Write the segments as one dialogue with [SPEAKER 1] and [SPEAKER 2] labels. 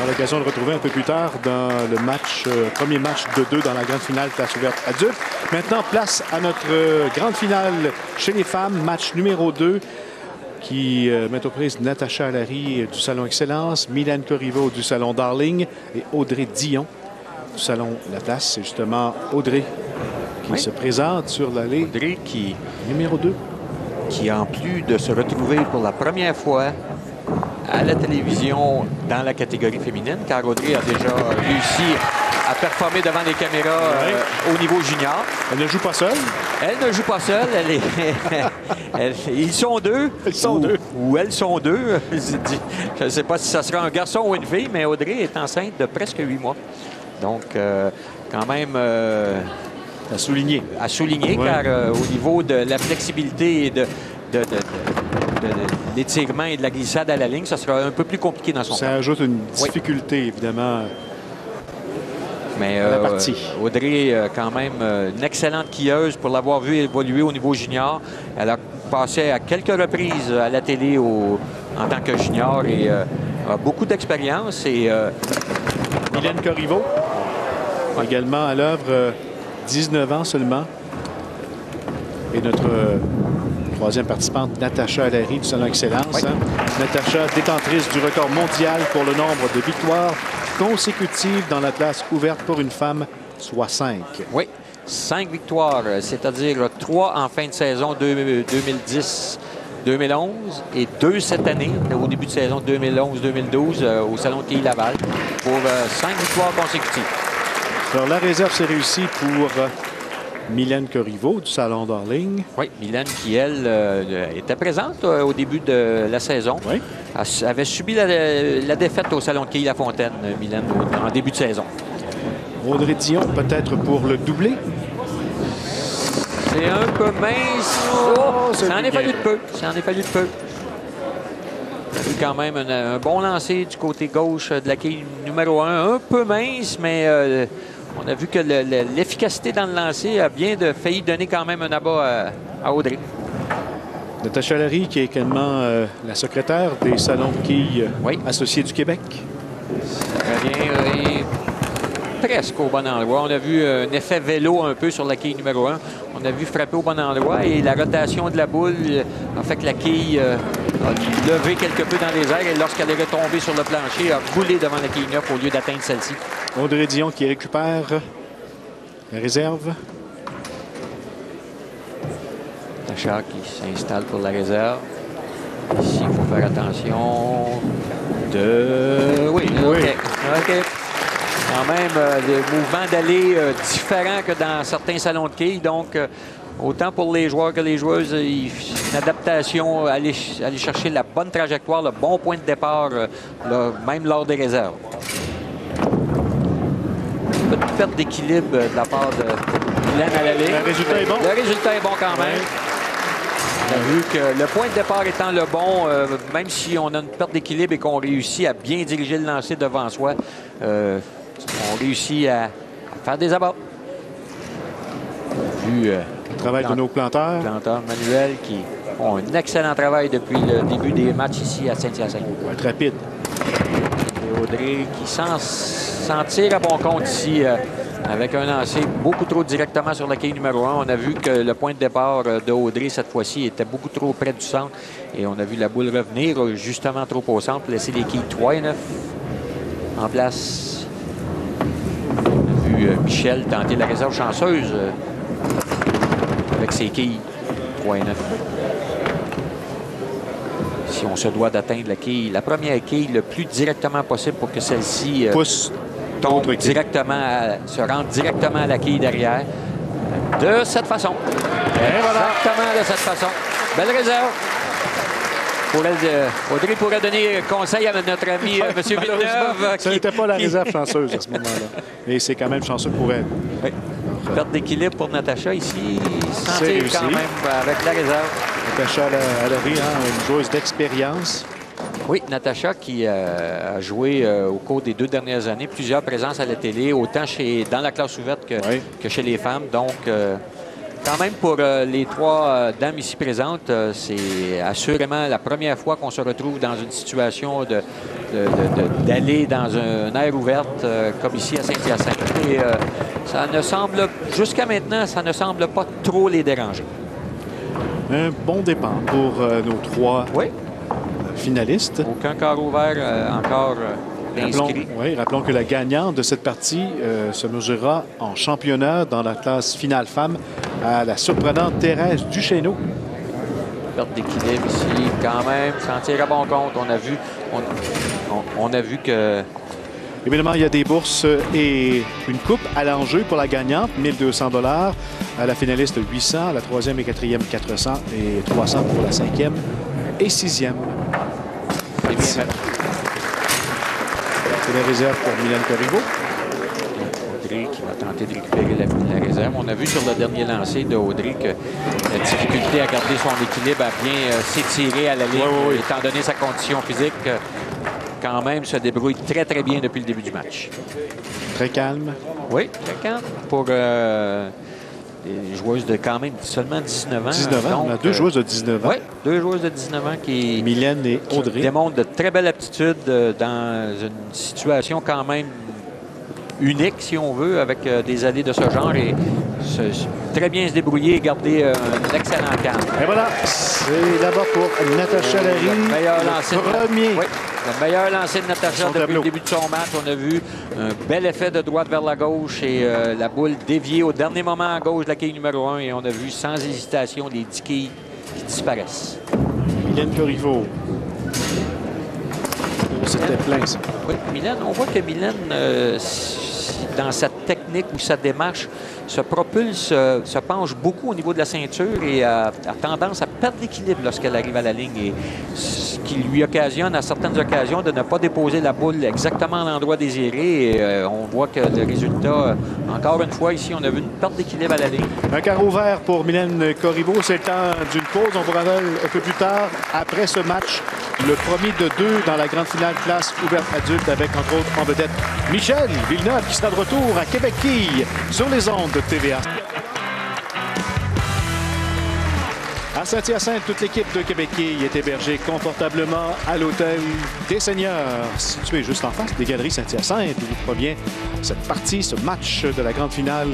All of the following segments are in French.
[SPEAKER 1] On aura l'occasion de retrouver un peu plus tard dans le match, premier match de 2 dans la grande finale classe ouverte adulte. Maintenant, place à notre grande finale chez les femmes, match numéro 2 qui met aux prises Natacha Allary du Salon Excellence, Mylène Corriveau du Salon Darling et Audrey Dion du Salon La Place. C'est justement Audrey qui se présente sur l'allée.
[SPEAKER 2] Audrey qui...
[SPEAKER 1] Numéro 2.
[SPEAKER 2] Qui, en plus de se retrouver pour la première fois à la télévision dans la catégorie féminine, car Audrey a déjà réussi à performer devant les caméras au niveau junior.
[SPEAKER 1] Elle ne joue pas seule.
[SPEAKER 2] Elle ne joue pas seule. Ils sont deux.
[SPEAKER 1] Ils sont deux.
[SPEAKER 2] Ou elles sont deux. Je ne sais pas si ça sera un garçon ou une fille, mais Audrey est enceinte de presque 8 mois. Donc, quand même...
[SPEAKER 1] à souligner.
[SPEAKER 2] À souligner, car au niveau de la flexibilité et de l'étirement et de la glissade à la ligne, ça sera un peu plus compliqué dans son cas.
[SPEAKER 1] Ça ajoute une difficulté, évidemment,
[SPEAKER 2] mais
[SPEAKER 1] à la partie.
[SPEAKER 2] Audrey, quand même, une excellente quilleuse pour l'avoir vu évoluer au niveau junior. Elle a passé à quelques reprises à la télé en tant que junior et a beaucoup d'expérience. Et
[SPEAKER 1] Mylène Corriveau, également à l'œuvre, 19 ans seulement. Et notre troisième participante, Natacha Allary du Salon Excellence. Natacha, détentrice du record mondial pour le nombre de victoires consécutives dans la classe ouverte pour une femme, soit 5.
[SPEAKER 2] Oui, 5 victoires, c'est-à-dire 3 en fin de saison 2010-2011 et 2 cette année, au début de saison 2011-2012, au Salon de Quilles Laval, pour 5 victoires consécutives.
[SPEAKER 1] Alors, la réserve s'est réussie pour Mylène Corriveau du Salon Darling.
[SPEAKER 2] Oui, Mylène qui, elle, était présente au début de la saison.
[SPEAKER 1] Oui.
[SPEAKER 2] Elle avait subi la défaite au Salon de Quilles-la-Fontaine, Mylène, en début de saison.
[SPEAKER 1] Audrey Dion, peut-être pour le doubler.
[SPEAKER 2] C'est un peu mince. Ça en est fallu de peu. Ça en est fallu de peu. Il y a eu quand même un bon lancer du côté gauche de la quille numéro 1. Un peu mince, mais on a vu que l'efficacité dans le lancer a bien failli donner quand même un abat à Audrey.
[SPEAKER 1] Natacha Allary, qui est également la secrétaire des salons de quilles associés du Québec.
[SPEAKER 2] Ça revient presque au bon endroit. On a vu un effet vélo un peu sur la quille numéro 1. On a vu frapper au bon endroit et la rotation de la boule a fait que la quille a levé quelque peu dans les airs et lorsqu'elle est retombée sur le plancher, a roulé devant la quille 9 au lieu d'atteindre celle-ci.
[SPEAKER 1] Audrey Dion qui récupère la réserve.
[SPEAKER 2] Natacha qui s'installe pour la réserve. Ici, il faut faire attention. Oui. OK. Quand même, des mouvements d'aller différents que dans certains salons de quilles. Donc, autant pour les joueurs que les joueuses, une adaptation, aller chercher la bonne trajectoire, le bon point de départ, même lors des réserves. Une petite perte d'équilibre de la part de Mylène Allary.
[SPEAKER 1] Le résultat est bon.
[SPEAKER 2] Le résultat est bon quand même. On a vu que le point de départ étant le bon, même si on a une perte d'équilibre et qu'on réussit à bien diriger le lancer devant soi, on réussit à faire des abats. Vu
[SPEAKER 1] le travail de nos planteurs.
[SPEAKER 2] Planteurs manuels qui font un excellent travail depuis le début des matchs ici à Saint-Hyacinthe.
[SPEAKER 1] Être rapide.
[SPEAKER 2] Et Audrey qui s'en tire à bon compte ici avec un lancer beaucoup trop directement sur la quille numéro 1. On a vu que le point de départ de Audrey cette fois-ci était beaucoup trop près du centre et on a vu la boule revenir justement trop au centre, laisser les quilles 3 et 9 en place. Michel tenter la réserve chanceuse avec ses quilles 3 et 9. Si on se doit d'atteindre la première quille le plus directement possible pour que celle-ci tombe directement, se rende directement à la quille derrière. De cette façon. Exactement de cette façon. Belle réserve. Audrey pourrait donner conseil à notre ami M. Villeneuve.
[SPEAKER 1] Ce n'était pas la réserve chanceuse à ce moment-là. Et c'est quand même chanceux pour elle.
[SPEAKER 2] Oui. Perte d'équilibre pour Natacha ici. Sentir quand même avec la réserve.
[SPEAKER 1] Natacha Allary, une joueuse d'expérience.
[SPEAKER 2] Oui, Natacha qui a joué au cours des 2 dernières années plusieurs présences à la télé, autant dans la classe ouverte que chez les femmes. Donc, quand même, pour les 3 dames ici présentes, c'est assurément la première fois qu'on se retrouve dans une situation d'aller dans une aire ouverte comme ici à Saint-Hyacinthe. Et ça ne semble, jusqu'à maintenant, ça ne semble pas trop les déranger.
[SPEAKER 1] Un bon départ pour nos 3 finalistes.
[SPEAKER 2] Aucun carreau vert encore inscrit.
[SPEAKER 1] Rappelons que la gagnante de cette partie se mesurera en championnat dans la classe finale femme à la surprenante Thérèse Duchesneau.
[SPEAKER 2] Perte d'équilibre ici, quand même, s'en tire à bon compte. On a vu que...
[SPEAKER 1] Évidemment, il y a des bourses et une coupe à l'enjeu pour la gagnante, 1 200 $. À la finaliste, 800. La troisième et quatrième, 400. Et 300 pour la cinquième et sixième.
[SPEAKER 2] C'est bien fait.
[SPEAKER 1] C'est la réserve pour Mylène Corriveau.
[SPEAKER 2] Audrey qui va tenter de récupérer la réserve. On a vu sur le dernier lancer de Audrey que la difficulté à garder son équilibre, à bien s'étirer à la ligne, étant donné sa condition physique, quand même se débrouille très, très bien depuis le début du match.
[SPEAKER 1] Très calme.
[SPEAKER 2] Oui, très calme pour des joueuses de quand même seulement 19 ans.
[SPEAKER 1] 19 ans, on a 2 joueuses de 19 ans.
[SPEAKER 2] Oui, 2 joueuses de 19 ans qui...
[SPEAKER 1] Mylène et Audrey.
[SPEAKER 2] Qui démontrent de très belles aptitudes dans une situation quand même unique, si on veut, avec des allées de ce genre et très bien se débrouiller et garder un excellent calme.
[SPEAKER 1] Et voilà, c'est là-bas pour Natacha Larry.
[SPEAKER 2] Le meilleur lancer
[SPEAKER 1] premier.
[SPEAKER 2] Le meilleur lancer de Natacha depuis le début de son match. On a vu un bel effet de droite vers la gauche et la boule déviée au dernier moment à gauche de la quille numéro 1 et on a vu sans hésitation les 10 quilles qui disparaissent.
[SPEAKER 1] Mylène Corriveau. C'était plein, ça.
[SPEAKER 2] Oui, Mylène, on voit que Mylène, dans sa technique ou sa démarche, se propulse, se penche beaucoup au niveau de la ceinture et a tendance à perdre l'équilibre lorsqu'elle arrive à la ligne. Et ce qui lui occasionne à certaines occasions de ne pas déposer la boule exactement à l'endroit désiré. Et on voit que le résultat, encore une fois, ici, on a vu une perte d'équilibre à la ligne. Un
[SPEAKER 1] carreau vert pour Mylène Corriveau. C'est le temps d'une pause. On vous rappelle un peu plus tard, après ce match, le premier de 2 dans la grande finale classe ouverte adulte avec, entre autres, en vedette Michel Villeneuve qui sera de retour à Québec-Quille sur les ondes de TVA. À Saint-Hyacinthe, toute l'équipe de Québec-Quille est hébergée confortablement à l'hôtel des Seigneurs, situé juste en face des Galeries Saint-Hyacinthe, où provient cette partie, ce match de la grande finale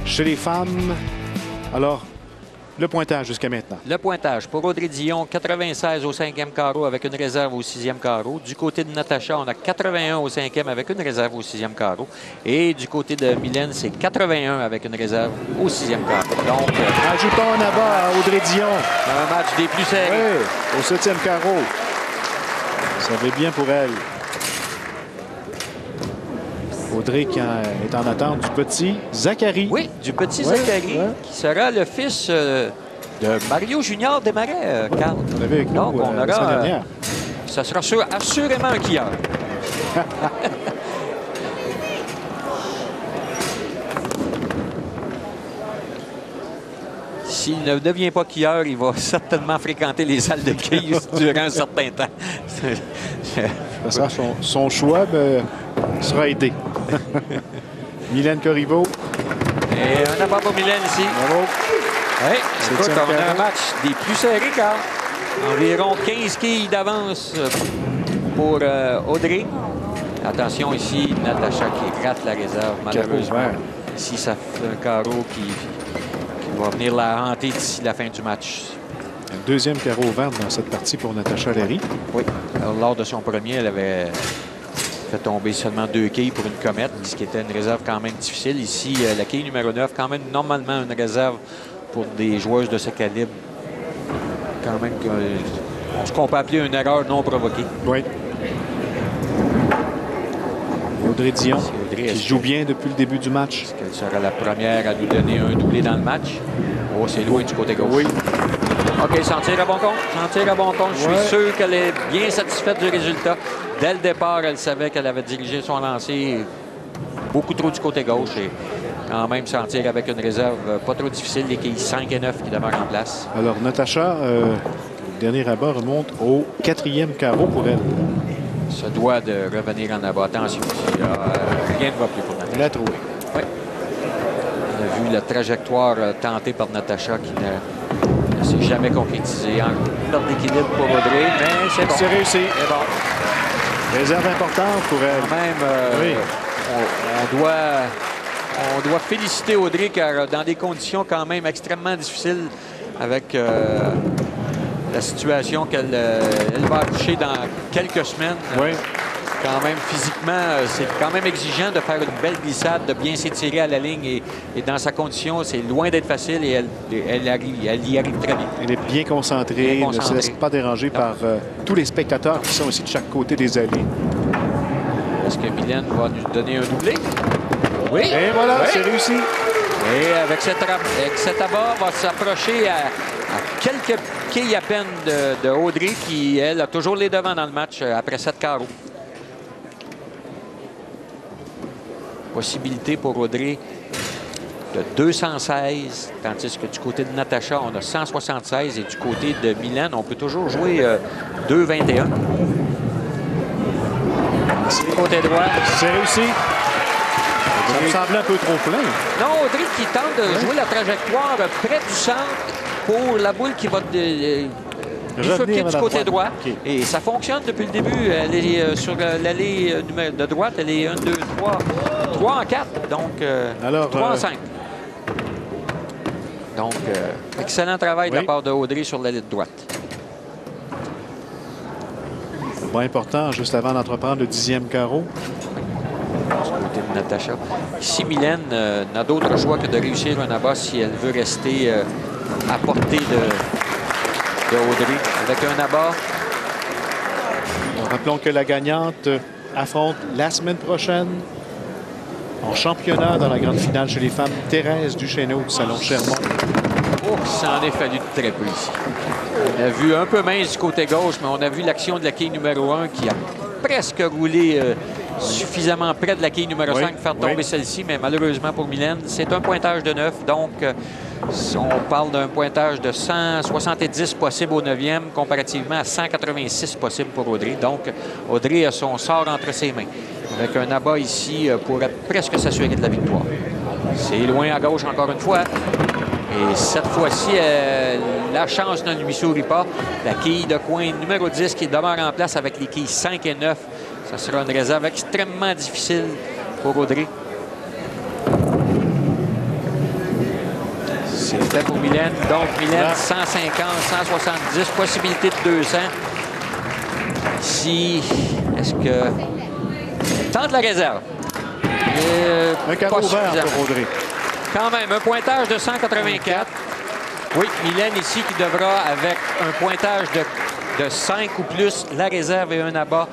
[SPEAKER 1] chez les femmes. Alors, le pointage jusqu'à maintenant.
[SPEAKER 2] Le pointage pour Audrey Dion, 96 au 5e carreau avec une réserve au 6e carreau. Du côté de Natacha, on a 81 au 5e avec une réserve au 6e carreau. Et du côté de Mylène, c'est 81 avec une réserve au 6e carreau. Donc,
[SPEAKER 1] ajoutons un abat à Audrey Dion.
[SPEAKER 2] Un match des plus serrés.
[SPEAKER 1] Oui, au 7e carreau. Ça va bien pour elle. Audrey qui est en attente du petit Zachary.
[SPEAKER 2] Oui, du petit Zachary, qui sera le fils de Mario Junior Desmarais, Carl.
[SPEAKER 1] On l'avait avec nous.
[SPEAKER 2] Donc, on aura... ça sera assurément un quilleur. S'il ne devient pas quilleur, il va certainement fréquenter les salles de quilles durant un certain temps.
[SPEAKER 1] Ça, son choix sera aidé. Mylène Corriveau.
[SPEAKER 2] Et un apport pour Mylène ici.
[SPEAKER 1] Bravo.
[SPEAKER 2] Oui, écoute, on a un match des plus serrés, Carl. Environ 15 quilles d'avance pour Audrey. Attention ici, Natacha qui rate la réserve, malheureusement. Ici, ça fait un carreau qui va venir la hanter d'ici la fin du match.
[SPEAKER 1] Un deuxième carreau vert dans cette partie pour Natacha Larry.
[SPEAKER 2] Oui. Alors, lors de son premier, elle avait fait tomber seulement 2 quilles pour une comète, ce qui était une réserve quand même difficile. Ici, la quille numéro 9, quand même normalement une réserve pour des joueuses de ce calibre. Quand même, ce qu'on peut appeler une erreur non provoquée.
[SPEAKER 1] Oui. Audrey Dion, qui joue bien depuis le début du match.
[SPEAKER 2] Est-ce qu'elle sera la première à nous donner un doublé dans le match? Oh, c'est loin du côté gauche.
[SPEAKER 1] Oui.
[SPEAKER 2] OK, s'en tire à bon compte. S'en tire à bon compte. Je suis sûr qu'elle est bien satisfaite du résultat. Dès le départ, elle savait qu'elle avait dirigé son lancer beaucoup trop du côté gauche et quand même s'en tire avec une réserve pas trop difficile, les quilles 5 et 9 qui demeurent en place.
[SPEAKER 1] Alors, Natacha, le dernier abat remonte au 4e carreau pour elle.
[SPEAKER 2] Se doit de revenir en abat. Attention, rien ne va plus pour Natacha.
[SPEAKER 1] Elle l'a trouvé.
[SPEAKER 2] Oui. On a vu la trajectoire tentée par Natacha qui ne s'est jamais concrétisée. En perte d'équilibre pour Audrey, mais c'est bon.
[SPEAKER 1] C'est réussi.
[SPEAKER 2] C'est bon.
[SPEAKER 1] Réserve importante pour elle.
[SPEAKER 2] Quand même,
[SPEAKER 1] oui.
[SPEAKER 2] on doit féliciter Audrey, car dans des conditions quand même extrêmement difficiles, avec la situation qu'elle va accoucher dans quelques semaines.
[SPEAKER 1] Oui.
[SPEAKER 2] Quand même, physiquement, c'est quand même exigeant de faire une belle glissade, de bien s'étirer à la ligne. Et dans sa condition, c'est loin d'être facile et elle y arrive très bien.
[SPEAKER 1] Elle est bien concentrée,
[SPEAKER 2] Bien
[SPEAKER 1] ne se laisse pas déranger par tous les spectateurs qui sont aussi de chaque côté des allées.
[SPEAKER 2] Est-ce que Mylène va nous donner un doublé? Oui.
[SPEAKER 1] Et voilà,
[SPEAKER 2] oui.
[SPEAKER 1] c'est réussi.
[SPEAKER 2] Et avec cet abat, va s'approcher à quelques quilles à peine de Audrey, qui, elle, a toujours les devants dans le match après 7 carreaux. Possibilité pour Audrey de 216, tandis que du côté de Natacha, on a 176. Et du côté de Mylène, on peut toujours jouer 2,21. Côté droit.
[SPEAKER 1] C'est réussi. Ça me semblait un peu trop plein.
[SPEAKER 2] Non, Audrey qui tente de jouer la trajectoire près du centre pour la boule qui va bifurquer du côté droit.
[SPEAKER 1] Okay.
[SPEAKER 2] Et ça fonctionne depuis le début. Elle est sur l'allée de droite. Elle est 1, 2, 3. 3 en 4. Donc, 3 en 5. Donc, excellent travail de la part de Audrey sur l'allée de droite.
[SPEAKER 1] Bon, important, juste avant d'entreprendre le 10e carreau.
[SPEAKER 2] Du côté de Natacha. Ici, Mylène n'a d'autre choix que de réussir un abat si elle veut rester à portée de Audrey. Avec un abat.
[SPEAKER 1] Rappelons que la gagnante affronte la semaine prochaine en championnat dans la grande finale chez les femmes, Thérèse Duchesneau du Salon Chermont.
[SPEAKER 2] Oh, ça en est fallu de très peu ici. On a vu un peu mince du côté gauche, mais on a vu l'action de la quille numéro 1 qui a presque roulé suffisamment près de la quille numéro 5 pour faire tomber celle-ci. Mais malheureusement pour Mylène, c'est un pointage de 9. Donc, on parle d'un pointage de 170 possible au 9e, comparativement à 186 possible pour Audrey. Donc, Audrey a son sort entre ses mains. Avec un abat ici pour presque s'assurer de la victoire. C'est loin à gauche encore une fois. Et cette fois-ci, la chance ne lui sourit pas. La quille de coin numéro 10 qui demeure en place avec les quilles 5 et 9. Ça sera une réserve extrêmement difficile pour Audrey. C'est fait pour Mylène. Donc, Mylène, 150, 170, possibilité de 200. Ici, est-ce que... Tente la réserve.
[SPEAKER 1] Un carreau ouvert pour Audrey.
[SPEAKER 2] Quand même, un pointage de 184. Oui, Mylène ici qui devra, avec un pointage de 5 ou plus, la réserve et un abat,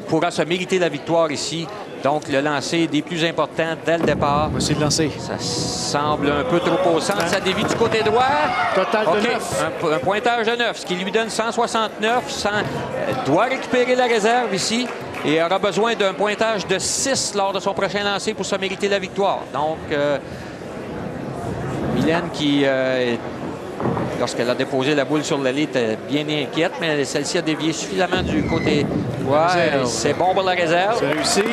[SPEAKER 2] pourra se mériter la victoire ici. Donc, le lancer des plus importants dès le départ.
[SPEAKER 1] Voici le lancer.
[SPEAKER 2] Ça semble un peu trop au centre. Ça dévie du côté droit.
[SPEAKER 1] Total de 9.
[SPEAKER 2] Un pointage de 9, ce qui lui donne 169. Doit récupérer la réserve ici. Et aura besoin d'un pointage de 6 lors de son prochain lancer pour se mériter la victoire. Donc, Mylène qui, lorsqu'elle a déposé la boule sur l'allée, était bien inquiète, mais celle-ci a dévié suffisamment du côté. Ouais, c'est bon pour la réserve.
[SPEAKER 1] C'est réussi.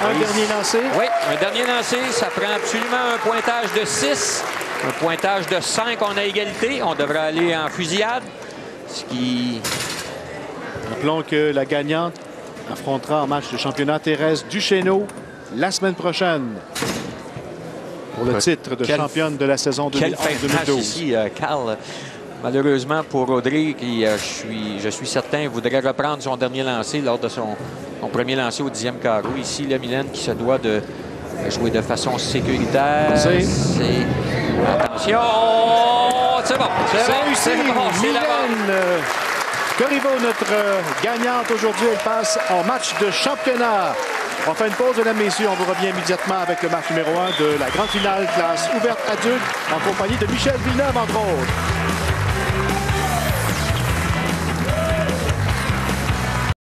[SPEAKER 1] Un dernier lancé.
[SPEAKER 2] Oui, un dernier lancé. Ça prend absolument un pointage de 6. Un pointage de 5, on a égalité. On devrait aller en fusillade. Ce qui...
[SPEAKER 1] Rappelons que la gagnante affrontera en match de championnat Thérèse Duchesneau la semaine prochaine pour le titre de championne de la saison 2011-2012.
[SPEAKER 2] Ici, Carl, malheureusement pour Audrey, qui, je suis certain, voudrait reprendre son dernier lancer lors de son premier lancer au 10e carreau. Ici, la Mylène qui se doit de jouer de façon sécuritaire. Attention! C'est bon!
[SPEAKER 1] C'est bon! Mylène Corriveau, notre gagnante aujourd'hui, elle passe en match de championnat. On fait une pause, mesdames, messieurs. On vous revient immédiatement avec le match numéro 1 de la grande finale classe ouverte adulte en compagnie de Michel Villeneuve, entre autres.